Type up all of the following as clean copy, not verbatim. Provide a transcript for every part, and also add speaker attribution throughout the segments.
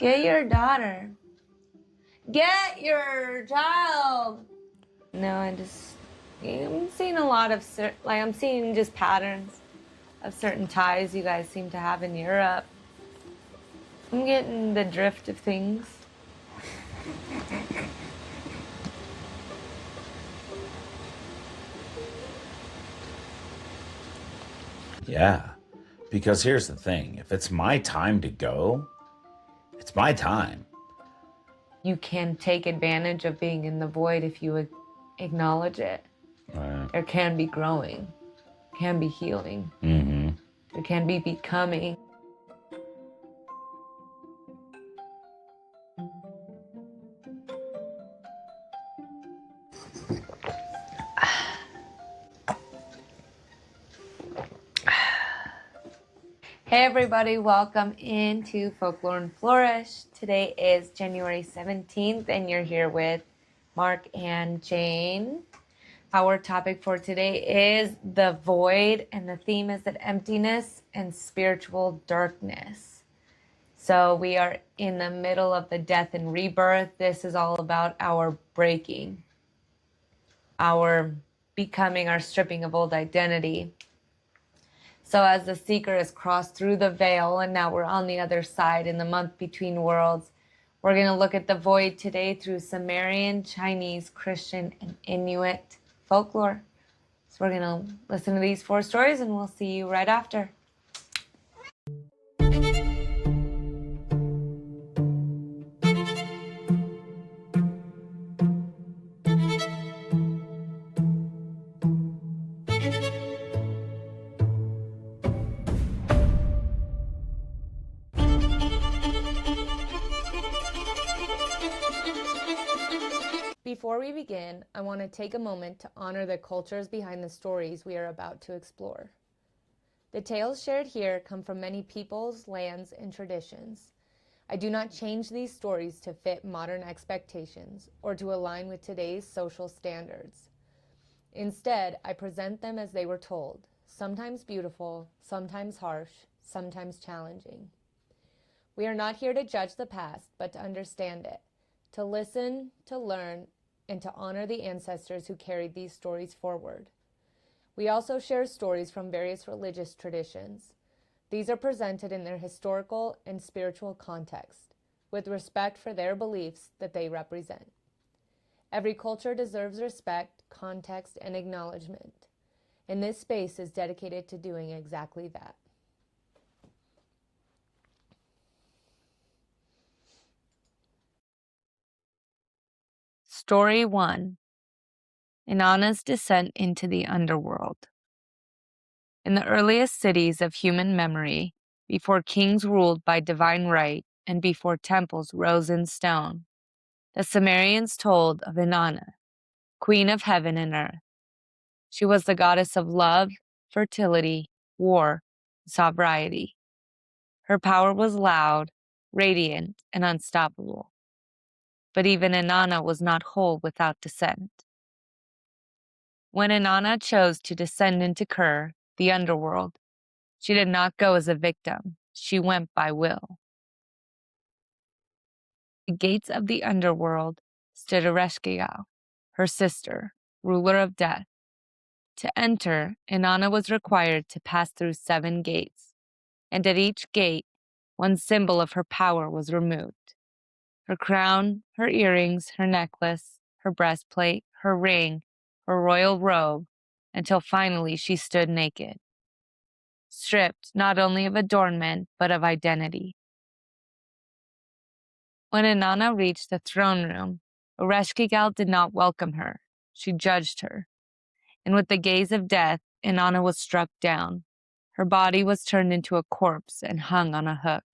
Speaker 1: Get your daughter. Get your child. No, I'm seeing a lot of, I'm seeing just patterns of certain ties you guys seem to have in Europe. I'm getting the drift of things.
Speaker 2: Yeah, because here's the thing. If it's my time to go, it's my time.
Speaker 1: You can take advantage of being in the void if you acknowledge it.
Speaker 2: Right.
Speaker 1: There can be growing, can be healing.
Speaker 2: Mm-hmm.
Speaker 1: There can be becoming. Hey everybody, welcome into Folklore and Flourish. Today is January 17th and you're here with Mark and Jane. Our topic for today is the void, and the theme is that emptiness and spiritual darkness. So we are in the middle of the death and rebirth. This is all about our breaking, our becoming, our stripping of old identity. So as the seeker has crossed through the veil and now we're on the other side in the month between worlds, we're going to look at the void today through Sumerian, Chinese, Christian, and Inuit folklore. So we're going to listen to these 4 stories and we'll see you right after. Before we begin, I want to take a moment to honor the cultures behind the stories we are about to explore. The tales shared here come from many peoples, lands, and traditions. I do not change these stories to fit modern expectations or to align with today's social standards. Instead, I present them as they were told, sometimes beautiful, sometimes harsh, sometimes challenging. We are not here to judge the past, but to understand it, to listen, to learn, and to honor the ancestors who carried these stories forward. We also share stories from various religious traditions. These are presented in their historical and spiritual context, with respect for their beliefs that they represent. Every culture deserves respect, context, and acknowledgement, and this space is dedicated to doing exactly that. Story 1. Inanna's descent into the underworld. In the earliest cities of human memory, before kings ruled by divine right and before temples rose in stone, the Sumerians told of Inanna, queen of heaven and earth. She was the goddess of love, fertility, war, and sobriety. Her power was loud, radiant, and unstoppable. But even Inanna was not whole without dissent. When Inanna chose to descend into Kur, the underworld, she did not go as a victim. She went by will. The gates of the underworld stood Ereshkigal, her sister, ruler of death. To enter, Inanna was required to pass through 7 gates, and at each gate, one symbol of her power was removed. Her crown, her earrings, her necklace, her breastplate, her ring, her royal robe, until finally she stood naked, stripped not only of adornment, but of identity. When Inanna reached the throne room, Ereshkigal did not welcome her. She judged her. And with the gaze of death, Inanna was struck down. Her body was turned into a corpse and hung on a hook.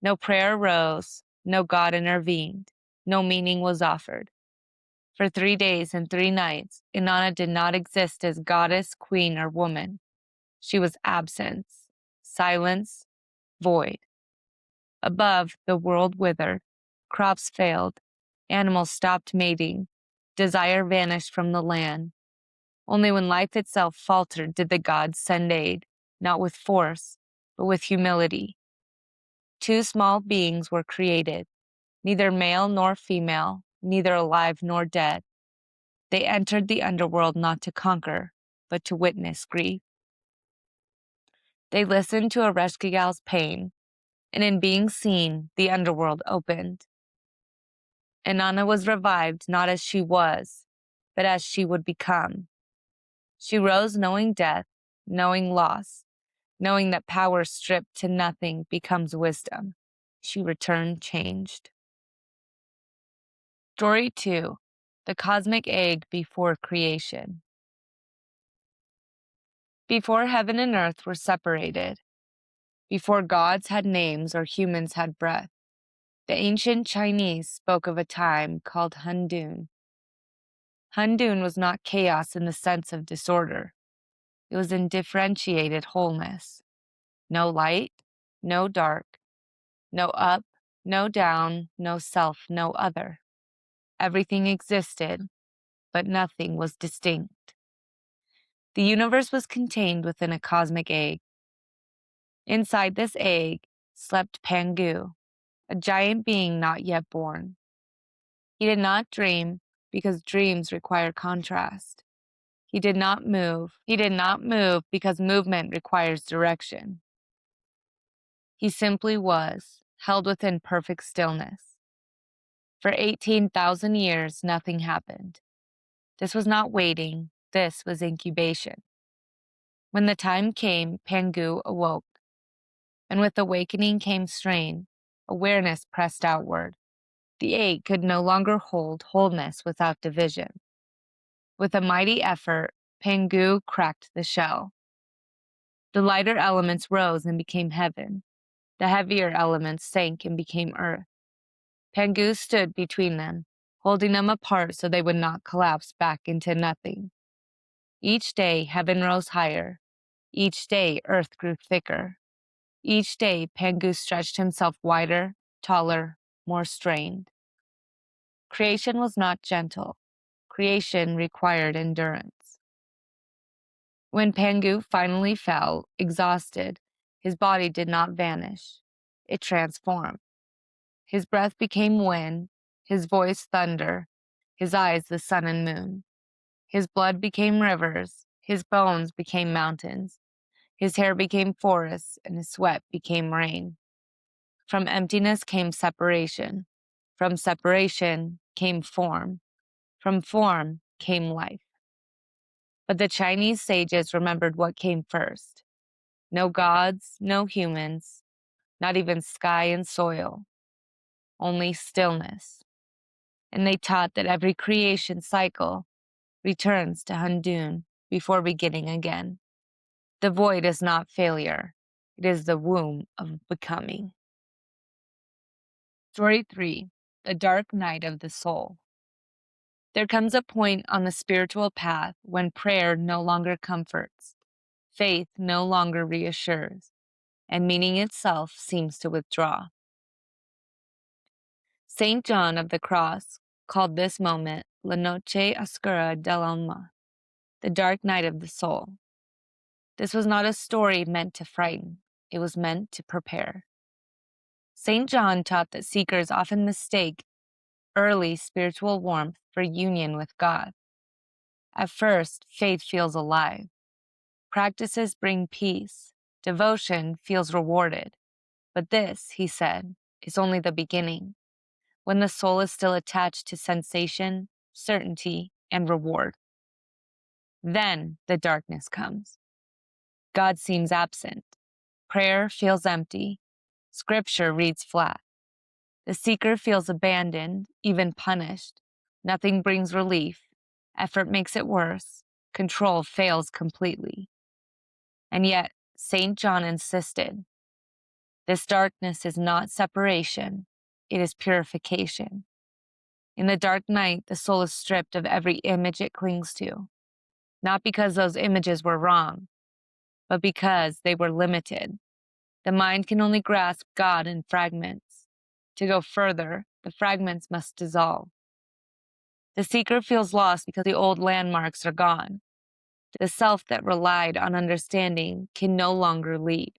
Speaker 1: No prayer arose, no God intervened, no meaning was offered. For 3 days and 3 nights, Inanna did not exist as goddess, queen, or woman. She was absence, silence, void. Above, the world withered, crops failed, animals stopped mating, desire vanished from the land. Only when life itself faltered did the gods send aid, not with force, but with humility. two small beings were created, neither male nor female, neither alive nor dead. They entered the underworld not to conquer, but to witness grief. They listened to Ereshkigal's pain, and in being seen, the underworld opened. Inanna was revived not as she was, but as she would become. She rose knowing death, knowing loss, knowing that power stripped to nothing becomes wisdom. She returned changed. Story 2. The Cosmic Egg Before Creation. Before heaven and earth were separated, before gods had names or humans had breath, the ancient Chinese spoke of a time called Hundun. Hundun was not chaos in the sense of disorder. It was undifferentiated wholeness. No light, no dark, no up, no down, no self, no other. Everything existed, but nothing was distinct. The universe was contained within a cosmic egg. Inside this egg slept Pangu, a giant being not yet born. He did not dream because dreams require contrast. He did not move because movement requires direction. He simply was, held within perfect stillness. For 18,000 years, nothing happened. This was not waiting, this was incubation. When the time came, Pangu awoke. And with awakening came strain. Awareness pressed outward. The egg could no longer hold wholeness without division. With a mighty effort, Pangu cracked the shell. The lighter elements rose and became heaven. The heavier elements sank and became earth. Pangu stood between them, holding them apart so they would not collapse back into nothing. Each day, heaven rose higher. Each day, earth grew thicker. Each day, Pangu stretched himself wider, taller, more strained. Creation was not gentle. Creation required endurance. When Pangu finally fell, exhausted, his body did not vanish. It transformed. His breath became wind, his voice thunder, his eyes the sun and moon. His blood became rivers, his bones became mountains. His hair became forests, and his sweat became rain. From emptiness came separation. From separation came form. From form came life. But the Chinese sages remembered what came first. No gods, no humans, not even sky and soil, only stillness. And they taught that every creation cycle returns to Hundun before beginning again. The void is not failure. It is the womb of becoming. Story 3. The Dark Night of the Soul. There comes a point on the spiritual path when prayer no longer comforts, faith no longer reassures, and meaning itself seems to withdraw. Saint John of the Cross called this moment La Noche Oscura dell'Alma, the dark night of the soul. This was not a story meant to frighten, it was meant to prepare. Saint John taught that seekers often mistake early spiritual warmth for union with God. At first, faith feels alive. Practices bring peace. Devotion feels rewarded. But this, he said, is only the beginning, when the soul is still attached to sensation, certainty, and reward. Then the darkness comes. God seems absent. Prayer feels empty. Scripture reads flat. The seeker feels abandoned, even punished. Nothing brings relief. Effort makes it worse. Control fails completely. And yet, St. John insisted, this darkness is not separation, it is purification. In the dark night, the soul is stripped of every image it clings to, not because those images were wrong, but because they were limited. The mind can only grasp God in fragments. To go further, the fragments must dissolve. The seeker feels lost because the old landmarks are gone. The self that relied on understanding can no longer lead.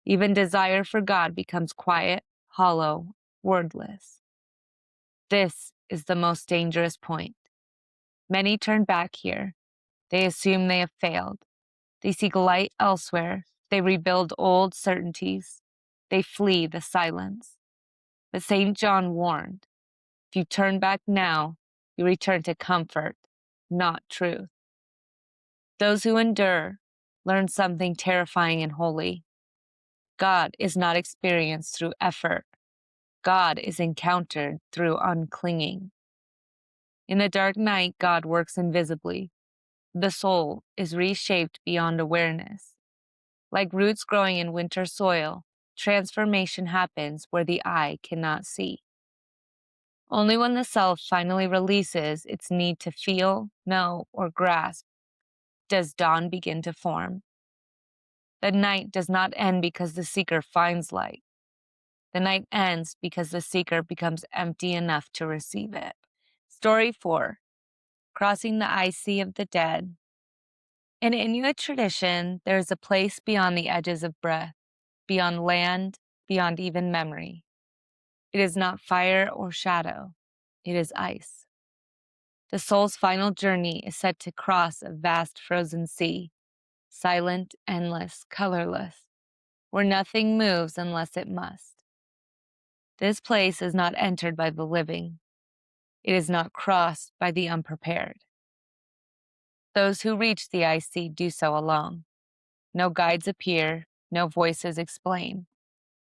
Speaker 1: Even desire for God becomes quiet, hollow, wordless. This is the most dangerous point. Many turn back here. They assume they have failed. They seek light elsewhere. They rebuild old certainties. They flee the silence. But St. John warned, if you turn back now, you return to comfort, not truth. Those who endure learn something terrifying and holy. God is not experienced through effort. God is encountered through unclinging. In the dark night, God works invisibly. The soul is reshaped beyond awareness. Like roots growing in winter soil, transformation happens where the eye cannot see. Only when the self finally releases its need to feel, know, or grasp does dawn begin to form. The night does not end because the seeker finds light. The night ends because the seeker becomes empty enough to receive it. Story 4. Crossing the Ice Sea of the Dead. In Inuit tradition, there is a place beyond the edges of breath, beyond land, beyond even memory. It is not fire or shadow. It is ice. The soul's final journey is set to cross a vast frozen sea, silent, endless, colorless, where nothing moves unless it must. This place is not entered by the living. It is not crossed by the unprepared. Those who reach the ice sea do so alone. No guides appear, no voices explain.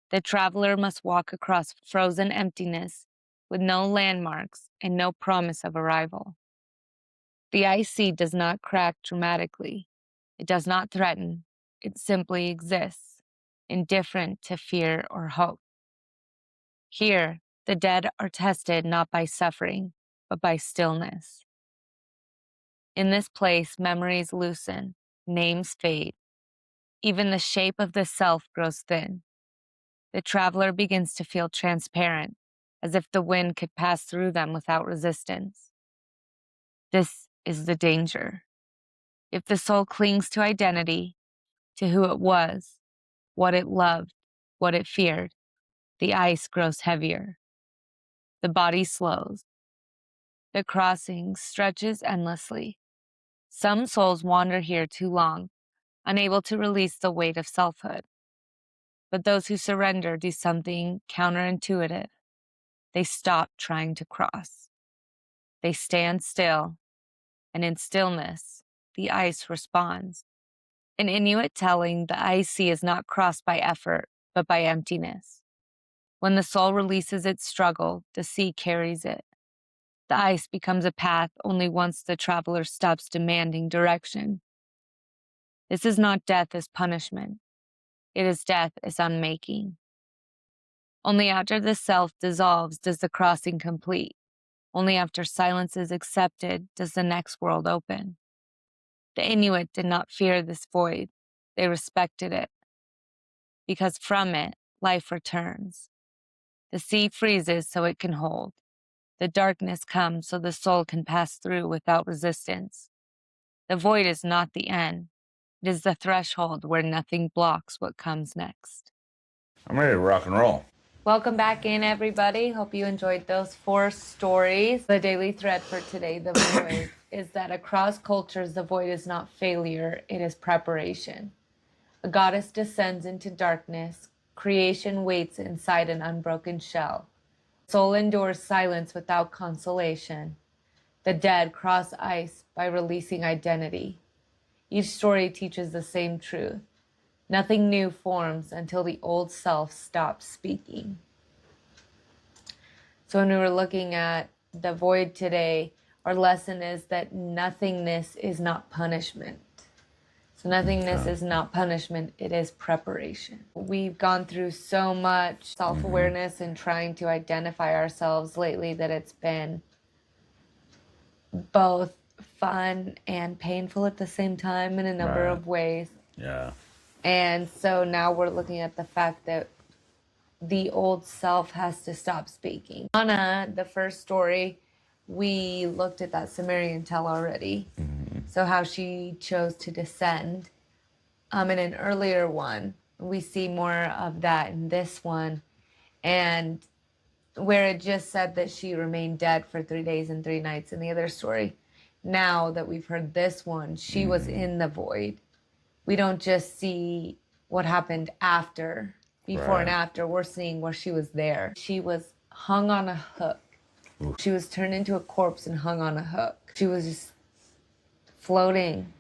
Speaker 1: The traveler must walk across frozen emptiness with no landmarks and no promise of arrival. The ice sea does not crack dramatically. It does not threaten. It simply exists, indifferent to fear or hope. Here, the dead are tested not by suffering, but by stillness. In this place, memories loosen, names fade. Even the shape of the self grows thin. The traveler begins to feel transparent, as if the wind could pass through them without resistance. This is the danger. If the soul clings to identity, to who it was, what it loved, what it feared, the ice grows heavier. The body slows. The crossing stretches endlessly. Some souls wander here too long, unable to release the weight of selfhood. But those who surrender do something counterintuitive. They stop trying to cross. They stand still, and in stillness, the ice responds. In Inuit telling, the ice sea is not crossed by effort, but by emptiness. When the soul releases its struggle, the sea carries it. The ice becomes a path only once the traveler stops demanding direction. This is not death as punishment. It is death as unmaking. Only after the self dissolves does the crossing complete. Only after silence is accepted does the next world open. The Inuit did not fear this void. They respected it. Because from it, life returns. The sea freezes so it can hold. The darkness comes so the soul can pass through without resistance. The void is not the end. It is the threshold where nothing blocks what comes next.
Speaker 2: I'm ready to rock and roll.
Speaker 1: Welcome back in, everybody. Hope you enjoyed those 4 stories. The daily thread for today, the void, is that across cultures, the void is not failure, it is preparation. A goddess descends into darkness. Creation waits inside an unbroken shell. Soul endures silence without consolation. The dead cross ice by releasing identity. Each story teaches the same truth. Nothing new forms until the old self stops speaking. So when we were looking at the void today, our lesson is that nothingness is not punishment. So nothingness is not punishment, it is preparation. We've gone through so much self-awareness and trying to identify ourselves lately that it's been both fun and painful at the same time in a number of ways.
Speaker 2: Yeah.
Speaker 1: And so now we're looking at the fact that the old self has to stop speaking. Anna, the first story, we looked at that Sumerian tale already. So how she chose to descend. In an earlier one, We see more of that in this one. And where it just said that she remained dead for 3 days and 3 nights in the other story. Now that we've heard this one, she was in the void. We don't just see what happened after, before and after. We're seeing where she was there. She was hung on a hook.
Speaker 2: Oof.
Speaker 1: She was turned into a corpse and hung on a hook. She was just floating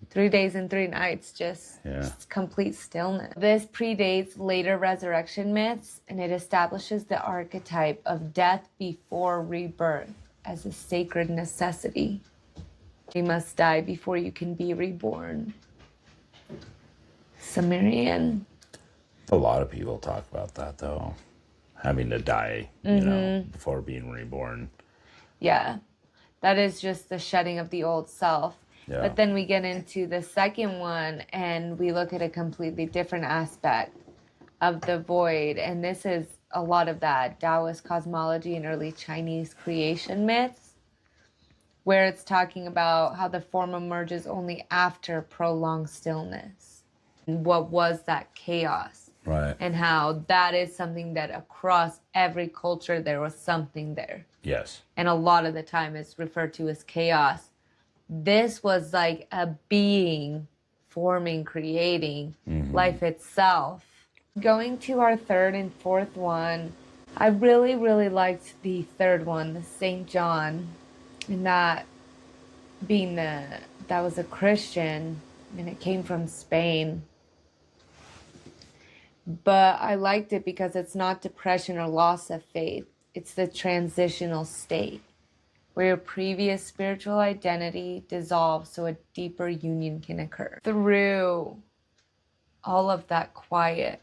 Speaker 1: 3 days and 3 nights, just complete stillness. This predates later resurrection myths, and it establishes the archetype of death before rebirth as a sacred necessity. You must die before you can be reborn. Sumerian.
Speaker 2: A lot of people talk about that, though. Having to die, you know, before being reborn.
Speaker 1: Yeah. That is just the shedding of the old self.
Speaker 2: Yeah.
Speaker 1: But then we get into the second one and we look at a completely different aspect of the void. And this is a lot of that Taoist cosmology and early Chinese creation myths, where it's talking about how the form emerges only after prolonged stillness. And what was that chaos?
Speaker 2: Right.
Speaker 1: And how that is something that across every culture there was something there.
Speaker 2: Yes.
Speaker 1: And a lot of the time it's referred to as chaos. This was like a being forming, creating life itself. Going to our third and fourth one, I really, really liked the third one, the St. John, and that being that was a Christian and it came from Spain. But I liked it because it's not depression or loss of faith. It's the transitional state where your previous spiritual identity dissolves so a deeper union can occur. Through all of that quiet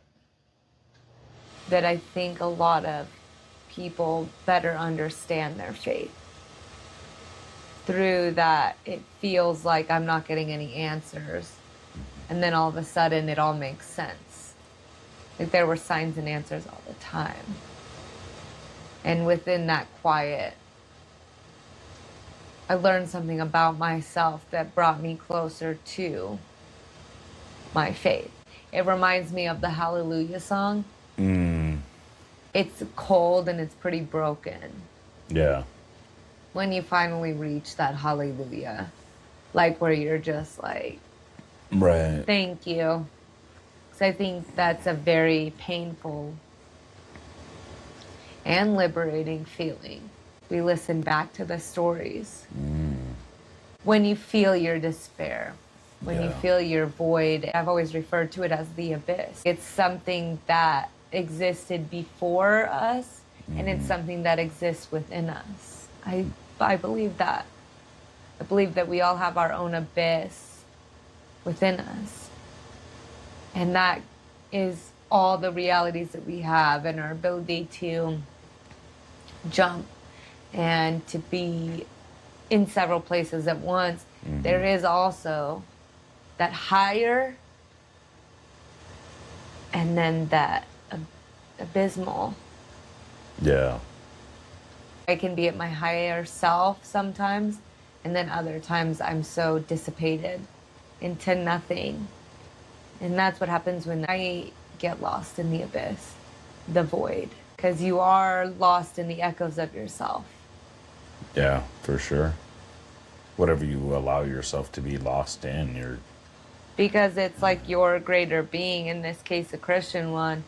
Speaker 1: that I think a lot of people better understand their faith. Through that, it feels like I'm not getting any answers. And then all of a sudden, it all makes sense. Like there were signs and answers all the time. And within that quiet, I learned something about myself that brought me closer to my faith. It reminds me of the Hallelujah song. It's cold and it's pretty broken.
Speaker 2: Yeah.
Speaker 1: When you finally reach that Hallelujah, like where you're just like,
Speaker 2: right.
Speaker 1: Thank you. Because I think that's a very painful and liberating feeling. We listen back to the stories. When you feel your despair, when you feel your void, I've always referred to it as the abyss. It's something that existed before us, and it's something that exists within us. I believe that. I believe that we all have our own abyss within us. And that is all the realities that we have and our ability to jump and to be in several places at once. There is also that higher and then that abysmal.
Speaker 2: Yeah.
Speaker 1: I can be at my higher self sometimes, and then other times I'm so dissipated into nothing. And that's what happens when I get lost in the abyss, the void, because you are lost in the echoes of yourself.
Speaker 2: Yeah, for sure. Whatever you allow yourself to be lost in, you're...
Speaker 1: Because it's like your greater being, in this case a Christian one.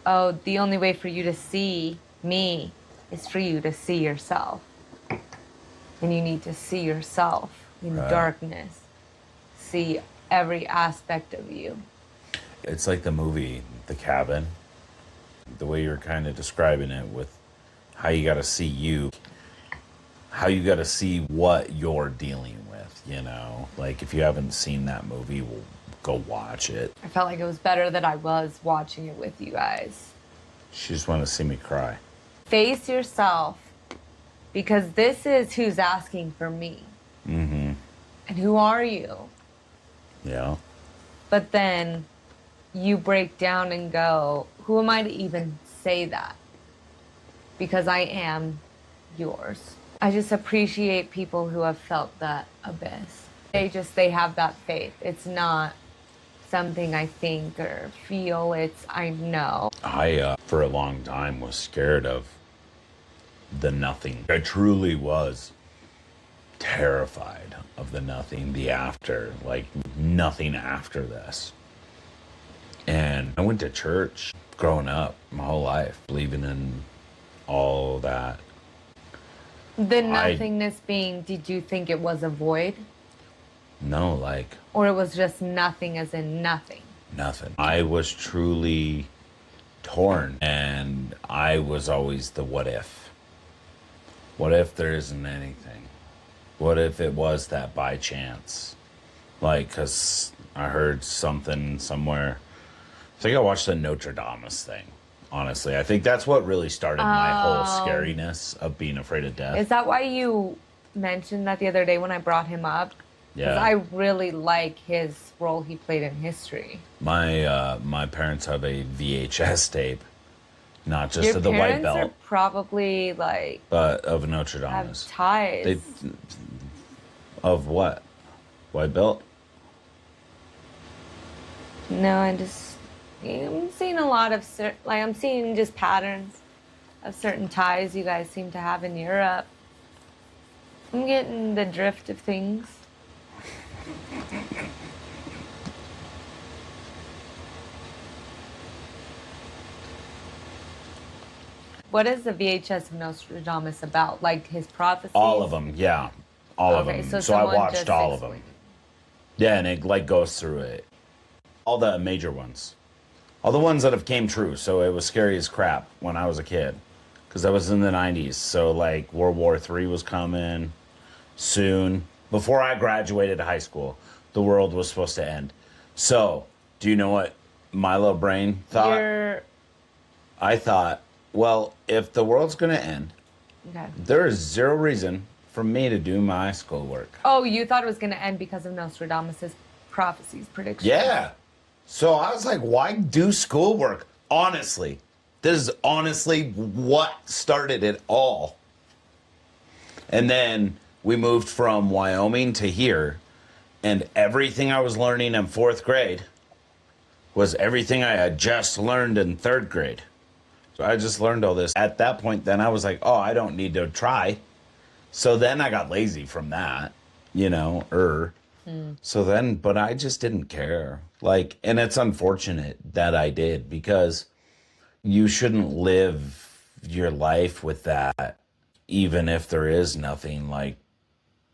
Speaker 1: Oh, the only way for you to see me is for you to see yourself. And you need to see yourself in darkness. See every aspect of you.
Speaker 2: It's like the movie, The Cabin. The way you're kind of describing it with how you got to see you. How you got to see what you're dealing with, you know? Like, if you haven't seen that movie, well, go watch it.
Speaker 1: I felt like it was better that I was watching it with you guys.
Speaker 2: She just want to see me cry.
Speaker 1: Face yourself, because this is who's asking for me. And who are you?
Speaker 2: Yeah.
Speaker 1: But then you break down and go, who am I to even say that? Because I am yours. I just appreciate people who have felt that abyss. They have that faith. It's not something I think or feel, it's I know.
Speaker 2: I, for a long time, was scared of the nothing. I truly was terrified of the nothing, the after, like nothing after this. And I went to church growing up my whole life, believing in all that.
Speaker 1: The nothingness being, did you think it was a void?
Speaker 2: No, like
Speaker 1: Or it was just nothing as in nothing?
Speaker 2: nothing. I was truly torn, and I was always the what if. What if there isn't anything? What if it was that by chance? Like, because I heard something somewhere. I think I watched the Notre Dame thing, honestly. I think that's what really started my whole scariness of being afraid of death.
Speaker 1: Is that why you mentioned that the other day when I brought him up? Because
Speaker 2: Yeah.
Speaker 1: I really like his role he played in history.
Speaker 2: My parents have a VHS tape, not just
Speaker 1: Your
Speaker 2: of the white
Speaker 1: parents
Speaker 2: belt,
Speaker 1: are probably like
Speaker 2: but of Notre Dame.
Speaker 1: have ties.
Speaker 2: They, of what? White belt?
Speaker 1: No, I'm seeing a lot of I'm seeing just patterns of certain ties you guys seem to have in Europe. I'm getting the drift of things. What is the VHS of Nostradamus about? Like his prophecies?
Speaker 2: All of them, yeah. All of them. So I
Speaker 1: someone
Speaker 2: watched
Speaker 1: just
Speaker 2: all of them.
Speaker 1: explained it.
Speaker 2: Yeah, and it like goes through it. All the major ones. All the ones that have came true. So it was scary as crap when I was a kid. Because that was in the 90s. So like World War III was coming soon. Before I graduated high school, the world was supposed to end. So, do you know what my little brain thought? I thought, well, if the world's going to end,
Speaker 1: Okay.
Speaker 2: there is zero reason for me to do my schoolwork.
Speaker 1: Oh, you thought it was going to end because of Nostradamus' prophecies, predictions.
Speaker 2: Yeah. So I was like, why do schoolwork? Honestly, this is honestly what started it all. And then we moved from Wyoming to here, and everything I was learning in 4th grade was everything I had just learned in 3rd grade. So I just learned all this. At that point, then I was like, oh, I don't need to try. So then I got lazy from that, you know, So then, but I just didn't care. Like, and it's unfortunate that I did, because you shouldn't live your life with that, even if there is nothing. Like,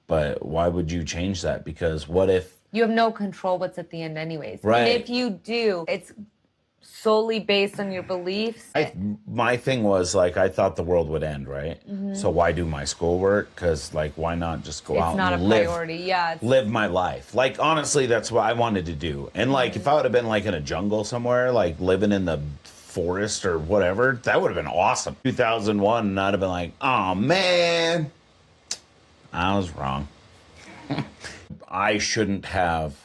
Speaker 2: but why would you change that? Because what if
Speaker 1: You have no control what's at the end anyways.
Speaker 2: Right.
Speaker 1: And if you do, it's solely based on your beliefs.
Speaker 2: my thing was like, I thought the world would end, right? So why do my schoolwork? Because like, why not just go out
Speaker 1: It's not a
Speaker 2: and live,
Speaker 1: priority. Yeah.
Speaker 2: live my life? Like, honestly, that's what I wanted to do. And like, if I would have been like in a jungle somewhere, like living in the forest or whatever, that would have been awesome. 2001, and I'd have been like, oh man, I was wrong. I shouldn't have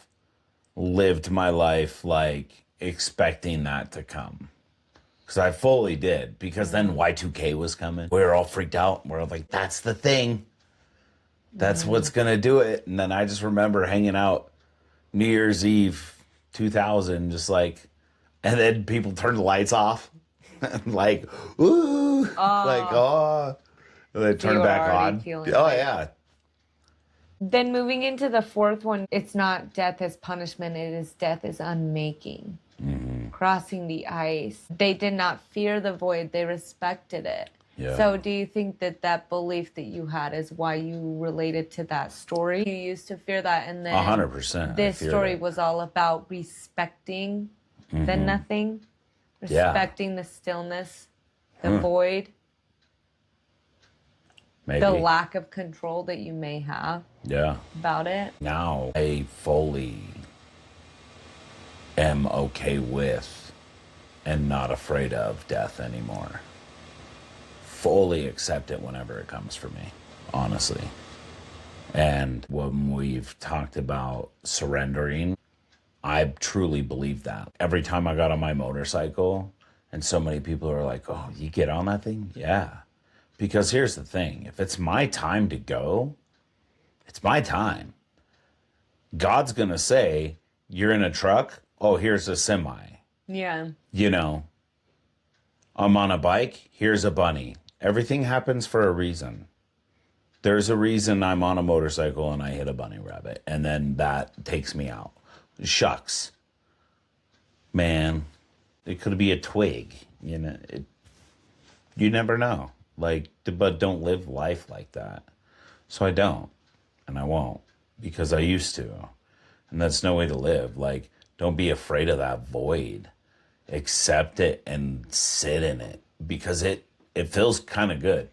Speaker 2: lived my life like expecting that to come, because I fully did. Because then Y2K was coming, we were all freaked out. We're like, that's the thing, that's what's gonna do it. And then I just remember hanging out New Year's Eve 2000, just like, and then people turned the lights off like, ooh, like, oh, and they turned
Speaker 1: were
Speaker 2: back
Speaker 1: already
Speaker 2: on.
Speaker 1: feeling
Speaker 2: Oh
Speaker 1: like-
Speaker 2: yeah.
Speaker 1: Then moving into the 4th one, it's not death as punishment, it is death as unmaking. Crossing the ice. They did not fear the void, they respected it.
Speaker 2: Yeah.
Speaker 1: So do you think that that belief that you had is why you related to that story? You used to fear that, and then
Speaker 2: 100%.
Speaker 1: this story was all about respecting the nothing,
Speaker 2: Yeah.
Speaker 1: respecting the stillness, the void,
Speaker 2: Maybe.
Speaker 1: the lack of control that you may have
Speaker 2: Yeah.
Speaker 1: about it.
Speaker 2: Now I fully am okay with and not afraid of death anymore. Fully accept it whenever it comes for me, honestly. And when we've talked about surrendering, I truly believe that. Every time I got on my motorcycle, and so many people are like, oh, you get on that thing? Yeah. Because here's the thing, if it's my time to go, it's my time. God's going to say, you're in a truck, oh, here's a semi.
Speaker 1: Yeah.
Speaker 2: You know, I'm on a bike, here's a bunny. Everything happens for a reason. There's a reason I'm on a motorcycle and I hit a bunny rabbit, and then that takes me out. Shucks. Man, it could be a twig, you know. You never know. Like, but don't live life like that. So I don't, and I won't, because I used to. And that's no way to live. Like, don't be afraid of that void. Accept it and sit in it, because it feels kind of good.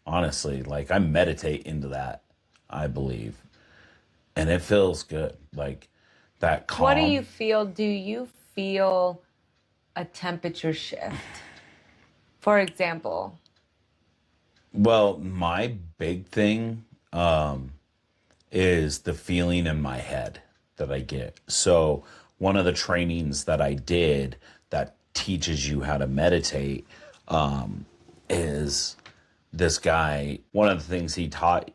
Speaker 2: Honestly, like, I meditate into that, I believe. And it feels good. Like, that calm.
Speaker 1: What do you feel? Do you feel a temperature shift? For example.
Speaker 2: Well, my big thing is the feeling in my head that I get. So one of the trainings that I did that teaches you how to meditate is this guy. One of the things he taught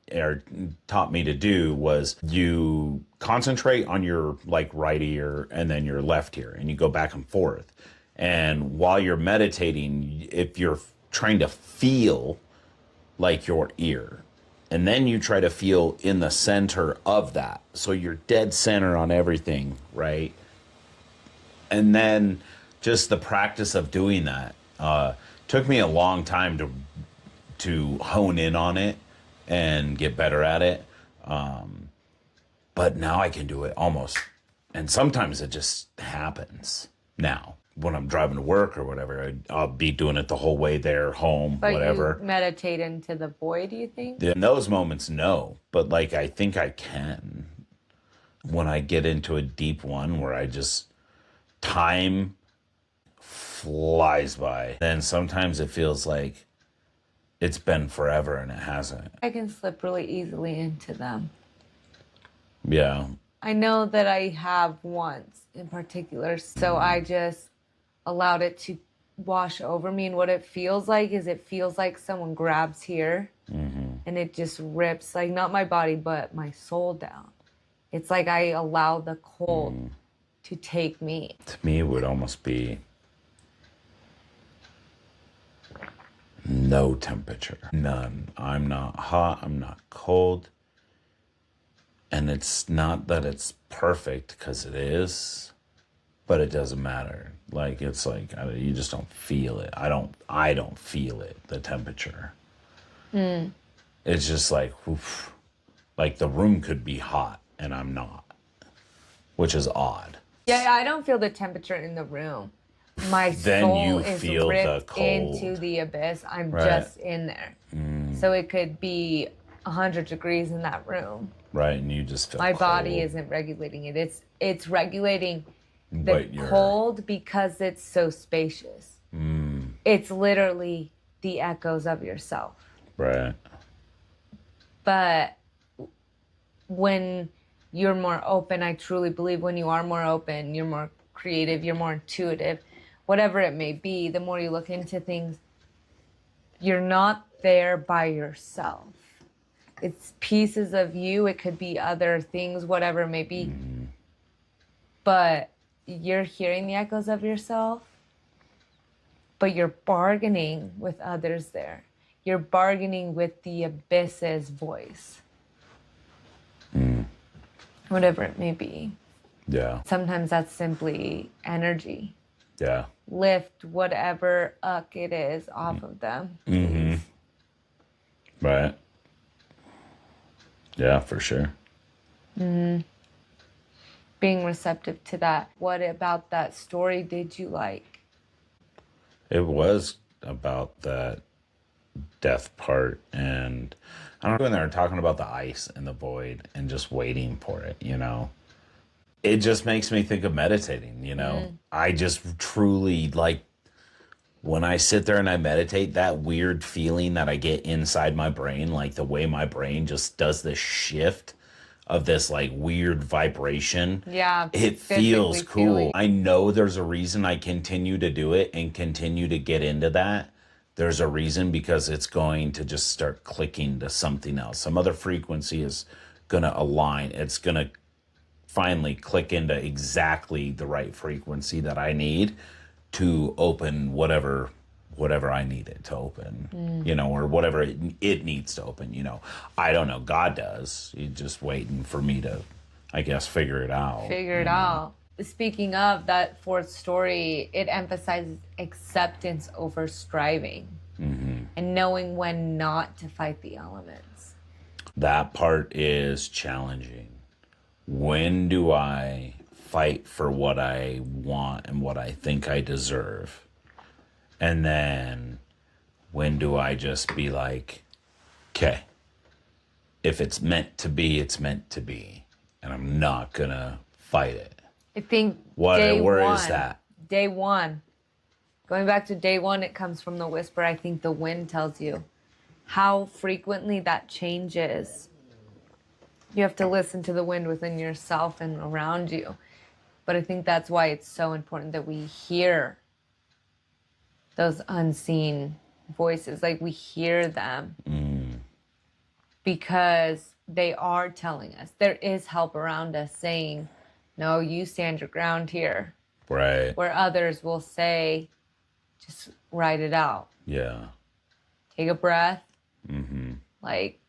Speaker 2: me to do was you concentrate on your like right ear and then your left ear, and you go back and forth. And while you're meditating, if you're trying to feel like your ear, and then you try to feel in the center of that, so you're dead center on everything, right? And then just the practice of doing that took me a long time to hone in on it and get better at it. But now I can do it almost, and sometimes it just happens now. When I'm driving to work or whatever, I'll be doing it the whole way there, home,
Speaker 1: But
Speaker 2: whatever.
Speaker 1: you meditate into the void, do you think?
Speaker 2: In those moments, no. But like, I think I can. When I get into a deep one where I just, time flies by. Then sometimes it feels like it's been forever and it hasn't.
Speaker 1: I can slip really easily into them.
Speaker 2: Yeah.
Speaker 1: I know that I have once in particular, so I just allowed it to wash over me. And what it feels like is it feels like someone grabs here and it just rips, like, not my body, but my soul down. It's like I allow the cold to take me.
Speaker 2: To me, it would almost be no temperature. None. I'm not hot. I'm not cold. And it's not that it's perfect, because it is, but it doesn't matter. Like, it's like, you just don't feel it. I don't feel it, the temperature. It's just like, oof. Like, the room could be hot and I'm not, which is odd.
Speaker 1: Yeah, I don't feel the temperature in the room. My
Speaker 2: Then
Speaker 1: soul
Speaker 2: you
Speaker 1: is
Speaker 2: feel the
Speaker 1: ripped
Speaker 2: cold.
Speaker 1: into the abyss. I'm
Speaker 2: Right.
Speaker 1: just in there. So it could be 100 degrees in that room.
Speaker 2: Right, and you just feel
Speaker 1: My body
Speaker 2: cold.
Speaker 1: isn't regulating it. It's regulating the
Speaker 2: What you're-
Speaker 1: cold because it's so spacious. It's literally the echoes of yourself.
Speaker 2: Right.
Speaker 1: But when you're more open, I truly believe when you are more open, you're more creative, you're more intuitive, whatever it may be, the more you look into things, you're not there by yourself. It's pieces of you. It could be other things, whatever it may be. But you're hearing the echoes of yourself, but you're bargaining with others there. You're bargaining with the abyss's voice. Whatever it may be.
Speaker 2: Yeah.
Speaker 1: Sometimes that's simply energy.
Speaker 2: Yeah.
Speaker 1: Lift whatever it is off of them.
Speaker 2: Right. Yeah, for sure.
Speaker 1: Being receptive to that. What about that story did you like?
Speaker 2: It was about that death part, and I don't know, when they were talking about the ice and the void and just waiting for it, you know. It just makes me think of meditating, you know. I just truly, like, when I sit there and I meditate, that weird feeling that I get inside my brain, like the way my brain just does this shift of this like weird vibration.
Speaker 1: Yeah.
Speaker 2: It
Speaker 1: physically
Speaker 2: feels cool.
Speaker 1: feeling.
Speaker 2: I know there's a reason I continue to do it and continue to get into that. There's a reason, because it's going to just start clicking to something else. Some other frequency is going to align. It's going to finally click into exactly the right frequency that I need to open whatever I need it to open, or whatever it needs to open, I don't know. God does. He's just waiting for me to, I guess, figure it out.
Speaker 1: Figure it out. Speaking of that fourth story, it emphasizes acceptance over striving and knowing when not to fight the elements.
Speaker 2: That part is challenging. When do I fight for what I want and what I think I deserve? And then when do I just be like, okay, if it's meant to be, it's meant to be. And I'm not going to fight it.
Speaker 1: I think
Speaker 2: Where is that?
Speaker 1: Day one. Going back to day one, it comes from the whisper. I think the wind tells you how frequently that changes. You have to listen to the wind within yourself and around you. But I think that's why it's so important that we hear those unseen voices. Like, we hear them because they are telling us. There is help around us saying, no, you stand your ground here.
Speaker 2: Right.
Speaker 1: Where others will say, just write it out.
Speaker 2: Yeah.
Speaker 1: Take a breath. Like,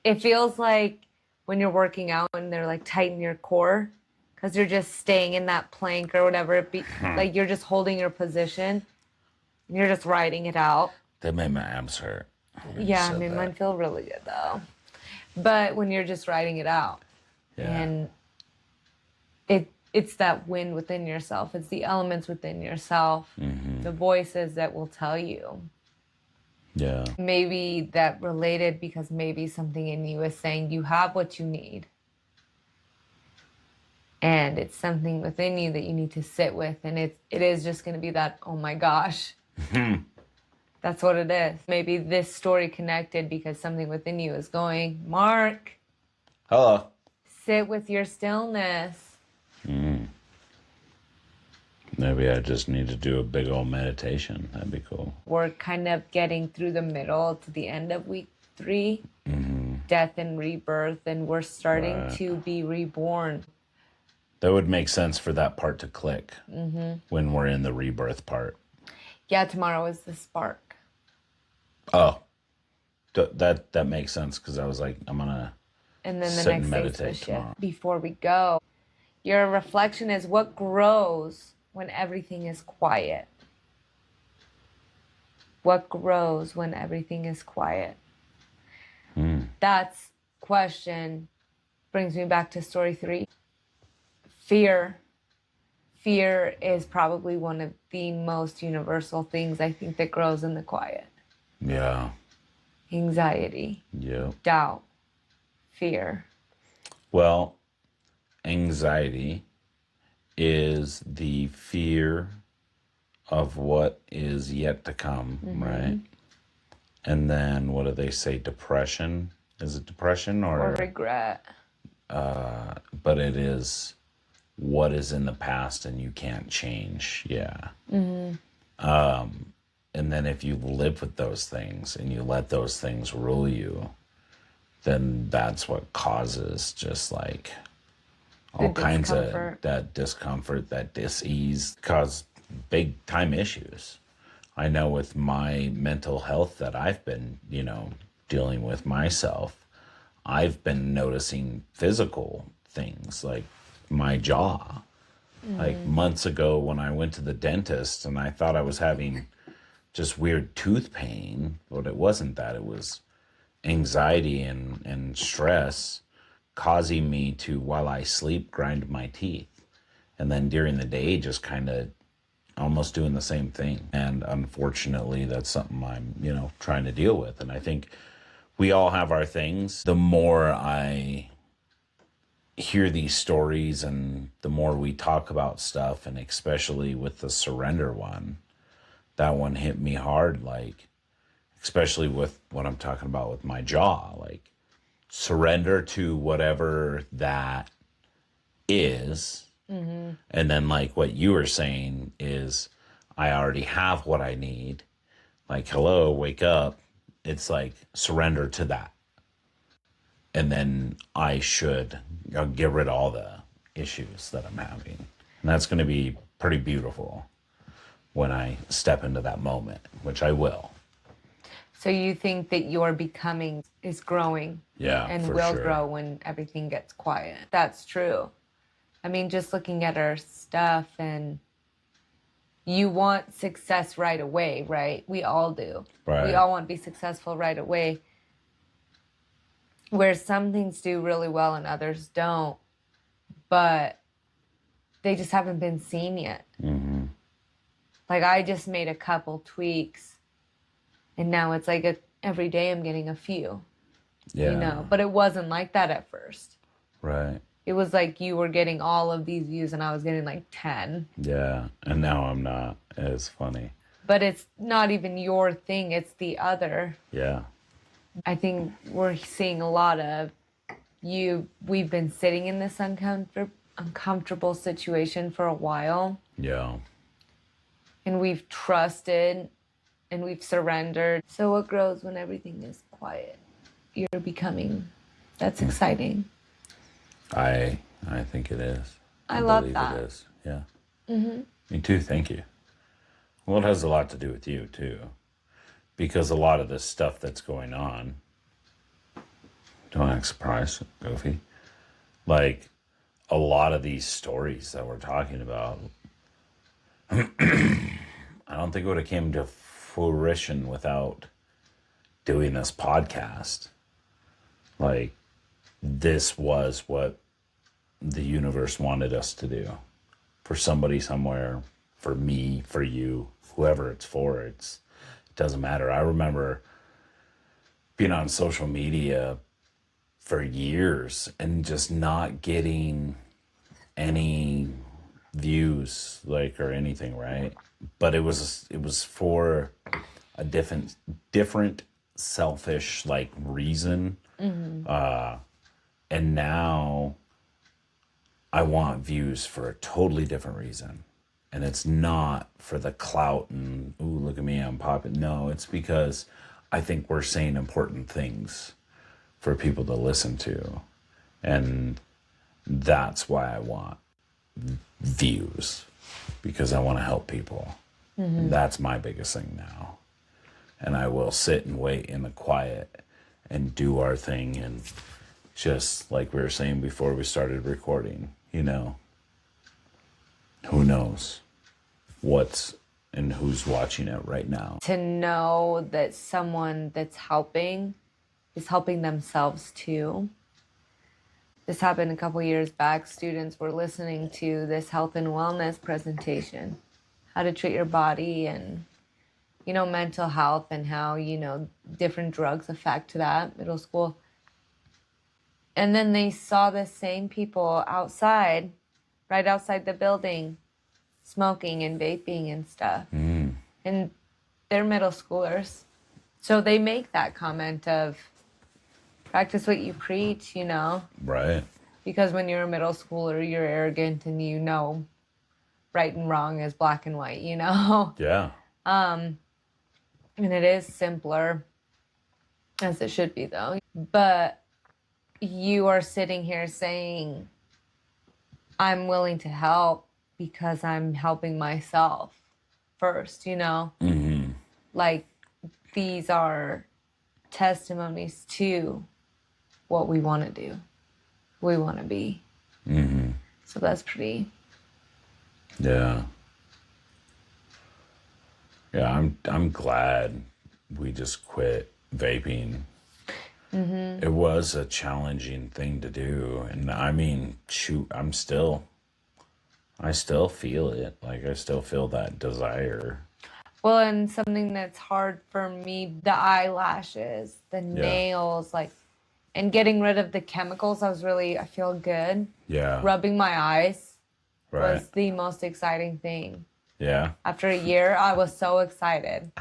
Speaker 1: it feels like when you're working out and they're like, tighten your core, because you're just staying in that plank or whatever. Like, you're just holding your position and you're just writing it out.
Speaker 2: That made my abs hurt.
Speaker 1: Yeah, I mean, mine feel really good though. But when you're just writing it out, and it's that wind within yourself. It's the elements within yourself, the voices that will tell you.
Speaker 2: Yeah.
Speaker 1: Maybe that related because maybe something in you is saying you have what you need. And it's something within you that you need to sit with. And it is just going to be that, oh my gosh. That's what it is. Maybe this story connected because something within you is going, Mark.
Speaker 2: Hello.
Speaker 1: Sit with your stillness.
Speaker 2: Maybe I just need to do a big old meditation. That'd be cool.
Speaker 1: We're kind of getting through the middle to the end of week 3. Death and rebirth. And we're starting to be reborn.
Speaker 2: That would make sense for that part to click when we're in the rebirth part.
Speaker 1: Yeah, tomorrow is the spark.
Speaker 2: Oh, that makes sense because I was like, I'm going to
Speaker 1: and then the
Speaker 2: sit and
Speaker 1: next
Speaker 2: meditate
Speaker 1: shift.
Speaker 2: tomorrow.
Speaker 1: Before we go, your reflection is what grows when everything is quiet. What grows when everything is quiet? That's question brings me back to story 3. Fear. Fear is probably one of the most universal things I think that grows in the quiet.
Speaker 2: Yeah.
Speaker 1: Anxiety.
Speaker 2: Yeah.
Speaker 1: Doubt. Fear.
Speaker 2: Well, anxiety is the fear of what is yet to come, right? And then what do they say? Depression? Is it depression or
Speaker 1: regret?
Speaker 2: But it is what is in the past and you can't change. Yeah. And then if you live with those things and you let those things rule you, then that's what causes just like all kinds of that discomfort, that dis-ease, cause big time issues. I know with my mental health that I've been, dealing with myself, I've been noticing physical things like my jaw. Like months ago when I went to the dentist and I thought I was having just weird tooth pain, but it wasn't that. It was anxiety and stress causing me to, while I sleep, grind my teeth. And then during the day, just kind of almost doing the same thing. And unfortunately, that's something I'm, trying to deal with. And I think we all have our things. The more I hear these stories and the more we talk about stuff, and especially with the surrender one, that one hit me hard, like, especially with what I'm talking about with my jaw, like surrender to whatever that is. And then like what you were saying is I already have what I need. Like, hello, wake up. It's like surrender to that. And then I should get rid of all the issues that I'm having. And that's going to be pretty beautiful when I step into that moment, which I will.
Speaker 1: So you think that your becoming is growing,
Speaker 2: Yeah,
Speaker 1: and
Speaker 2: for
Speaker 1: will
Speaker 2: sure.
Speaker 1: grow when everything gets quiet. That's true. I mean, just looking at our stuff, and you want success right away, right? We all do.
Speaker 2: Right.
Speaker 1: We all want to be successful right away. Where some things do really well and others don't, but they just haven't been seen yet.
Speaker 2: Mm-hmm.
Speaker 1: Like, I just made a couple tweaks, and now it's like every day I'm getting a few,
Speaker 2: Yeah.
Speaker 1: you know? But it wasn't like that at first.
Speaker 2: Right.
Speaker 1: It was like you were getting all of these views and I was getting like 10.
Speaker 2: Yeah. And now I'm not as funny.
Speaker 1: But it's not even your thing, it's the other.
Speaker 2: Yeah.
Speaker 1: I think we're seeing a lot of we've been sitting in this uncomfortable situation for a while.
Speaker 2: Yeah.
Speaker 1: And we've trusted and we've surrendered. So what grows when everything is quiet? You're becoming. That's exciting.
Speaker 2: I think it is.
Speaker 1: I love
Speaker 2: believe
Speaker 1: that.
Speaker 2: It is. Yeah. Mm-hmm. Me too. Thank you. Well, it has a lot to do with you too, because a lot of this stuff that's going on. Don't act surprised, Goofy. Like a lot of these stories that we're talking about, I don't think it would have came to fruition without doing this podcast. Like, this was what the universe wanted us to do. For somebody somewhere, for me, for you, whoever it's for, it doesn't matter. I remember being on social media for years and just not getting any views, like, or anything, right? But it was for a different selfish, like, reason. Mm-hmm. And now I want views for a totally different reason. And it's not for the clout and, ooh, look at me, I'm popping. No, it's because I think we're saying important things for people to listen to. And that's why I want views, because I want to help people. Mm-hmm. And that's my biggest thing now. And I will sit and wait in the quiet and do our thing, and just like we were saying before we started recording, you know, who knows what's and who's watching it right now.
Speaker 1: To know that someone that's helping is helping themselves too. This happened a couple years back. Students were listening to this health and wellness presentation, how to treat your body and, you know, mental health and how, you know, different drugs affect that, middle school. And then they saw the same people outside, right outside the building, smoking and vaping and stuff. Mm. And they're middle schoolers. So they make that comment of, practice what you preach, you know?
Speaker 2: Right.
Speaker 1: Because when you're a middle schooler, you're arrogant and you know right and wrong is black and white, you know?
Speaker 2: Yeah.
Speaker 1: And it is simpler, as it should be, though. But you are sitting here saying, I'm willing to help because I'm helping myself first, you know? Mm-hmm. Like, these are testimonies to what we want to do, we want to be. Mm-hmm. So that's pretty.
Speaker 2: Yeah. Yeah, I'm glad we just quit vaping. Mm-hmm. It was a challenging thing to do, and I mean, shoot, I still feel it. Like, I still feel that desire.
Speaker 1: Well, and something that's hard for me, the eyelashes, the nails, like, and getting rid of the chemicals, I feel good.
Speaker 2: Yeah.
Speaker 1: Rubbing my eyes
Speaker 2: right.
Speaker 1: was the most exciting thing.
Speaker 2: Yeah.
Speaker 1: After a year, I was so excited.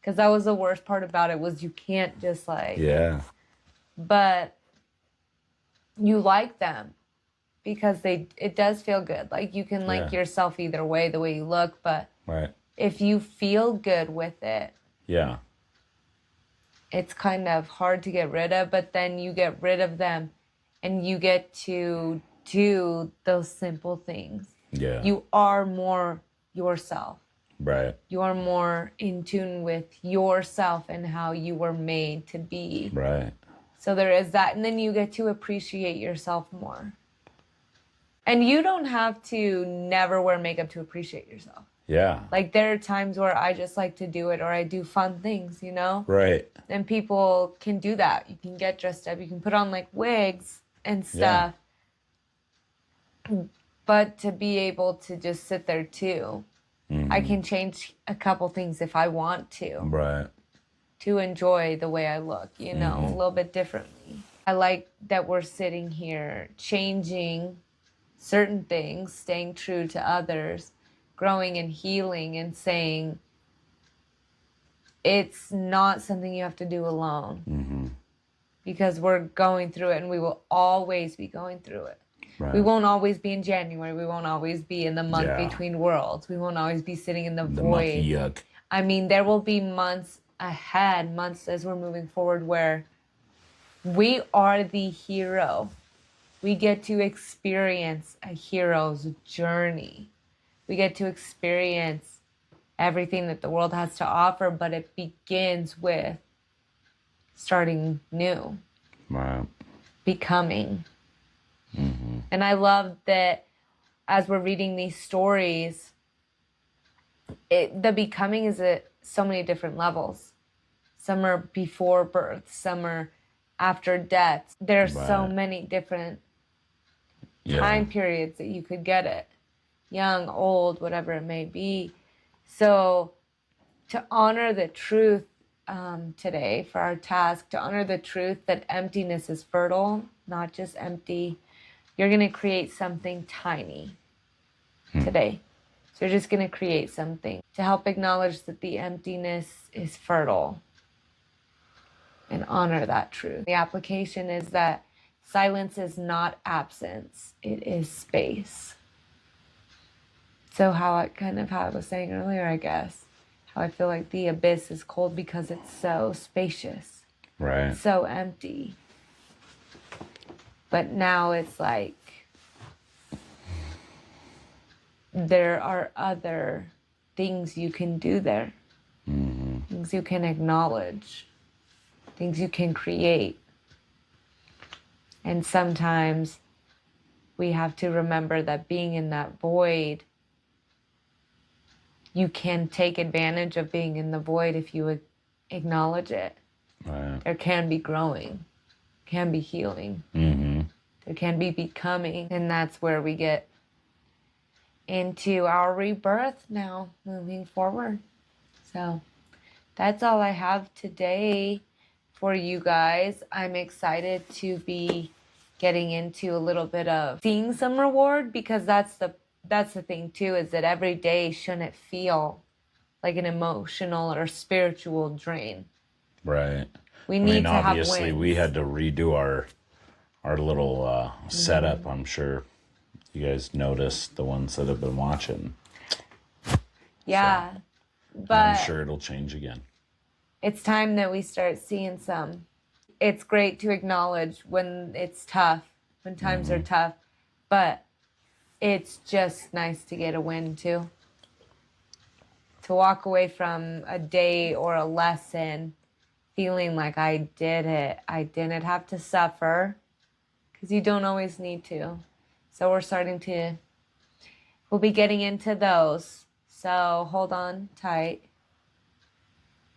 Speaker 1: Because that was the worst part about it, was you can't just like...
Speaker 2: Yeah.
Speaker 1: But you like them because it does feel good. Like, you can like yourself either way, the way you look, but
Speaker 2: right.
Speaker 1: if you feel good with it,
Speaker 2: yeah,
Speaker 1: it's kind of hard to get rid of, but then you get rid of them and you get to do those simple things.
Speaker 2: Yeah.
Speaker 1: You are more yourself.
Speaker 2: Right.
Speaker 1: You are more in tune with yourself and how you were made to be.
Speaker 2: Right.
Speaker 1: So there is that. And then you get to appreciate yourself more. And you don't have to never wear makeup to appreciate yourself.
Speaker 2: Yeah.
Speaker 1: Like there are times where I just like to do it, or I do fun things, you know?
Speaker 2: Right.
Speaker 1: And people can do that. You can get dressed up. You can put on like wigs and stuff. Yeah. But to be able to just sit there too, I can change a couple things if I want to.
Speaker 2: Right.
Speaker 1: To enjoy the way I look, you know, a little bit differently. I like that we're sitting here changing certain things, staying true to others, growing and healing, and saying it's not something you have to do alone. Because we're going through it, and we will always be going through it. Right. We won't always be in January. We won't always be in the month between worlds. We won't always be sitting in the void.
Speaker 2: Monkey yuck.
Speaker 1: I mean, there will be months ahead, months as we're moving forward, where we are the hero. We get to experience a hero's journey. We get to experience everything that the world has to offer, but it begins with starting new.
Speaker 2: Right.
Speaker 1: Becoming. And I love that as we're reading these stories, the becoming is at so many different levels. Some are before birth, some are after death. There are so many different time periods that you could get it. Young, old, whatever it may be. So to honor the truth today for our task, to honor the truth that emptiness is fertile, not just empty. You're going to create something tiny today. So you're just going to create something to help acknowledge that the emptiness is fertile and honor that truth. The application is that silence is not absence. It is space. So how I was saying earlier, I guess, how I feel like the abyss is cold because it's so spacious.
Speaker 2: Right.
Speaker 1: So empty. But now it's like there are other things you can do there. Things you can acknowledge. Things you can create. And sometimes we have to remember that being in that void, you can take advantage of being in the void if you acknowledge it.
Speaker 2: Right.
Speaker 1: There can be growing, can be healing. There can be becoming. And that's where we get into our rebirth now, moving forward. So that's all I have today for you guys. I'm excited to be getting into a little bit of seeing some reward, because that's the thing too, is that every day shouldn't feel like an emotional or spiritual drain.
Speaker 2: Right.
Speaker 1: We need to have wins.
Speaker 2: Obviously, we had to redo our little setup. I'm sure you guys noticed, the ones that have been watching.
Speaker 1: Yeah.
Speaker 2: So,
Speaker 1: but
Speaker 2: I'm sure it'll change again.
Speaker 1: It's time that we start seeing some. It's great to acknowledge when it's tough, when times are tough, but it's just nice to get a win too. To walk away from a day or a lesson feeling like I did it. I didn't have to suffer, because you don't always need to. So we'll be getting into those. So hold on tight.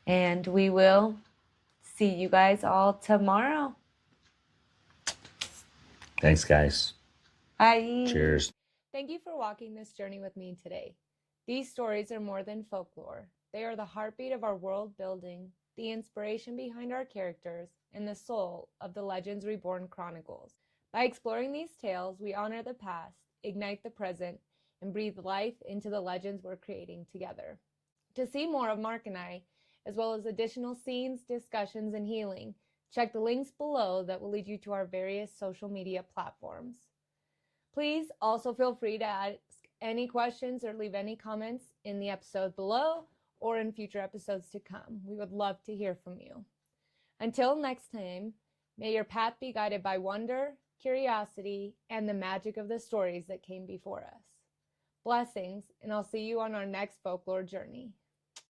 Speaker 1: And we will see you guys all tomorrow.
Speaker 2: Thanks, guys.
Speaker 1: Bye.
Speaker 2: Cheers.
Speaker 1: Thank you for walking this journey with me today. These stories are more than folklore. They are the heartbeat of our world building, the inspiration behind our characters, and the soul of the Legends Reborn Chronicles. By exploring these tales, we honor the past, ignite the present, and breathe life into the legends we're creating together. To see more of Mark and I, as well as additional scenes, discussions, and healing, check the links below that will lead you to our various social media platforms. Please also feel free to ask any questions or leave any comments in the episode below or in future episodes to come. We would love to hear from you. Until next time, may your path be guided by wonder, curiosity, and the magic of the stories that came before us. Blessings, and I'll see you on our next folklore journey.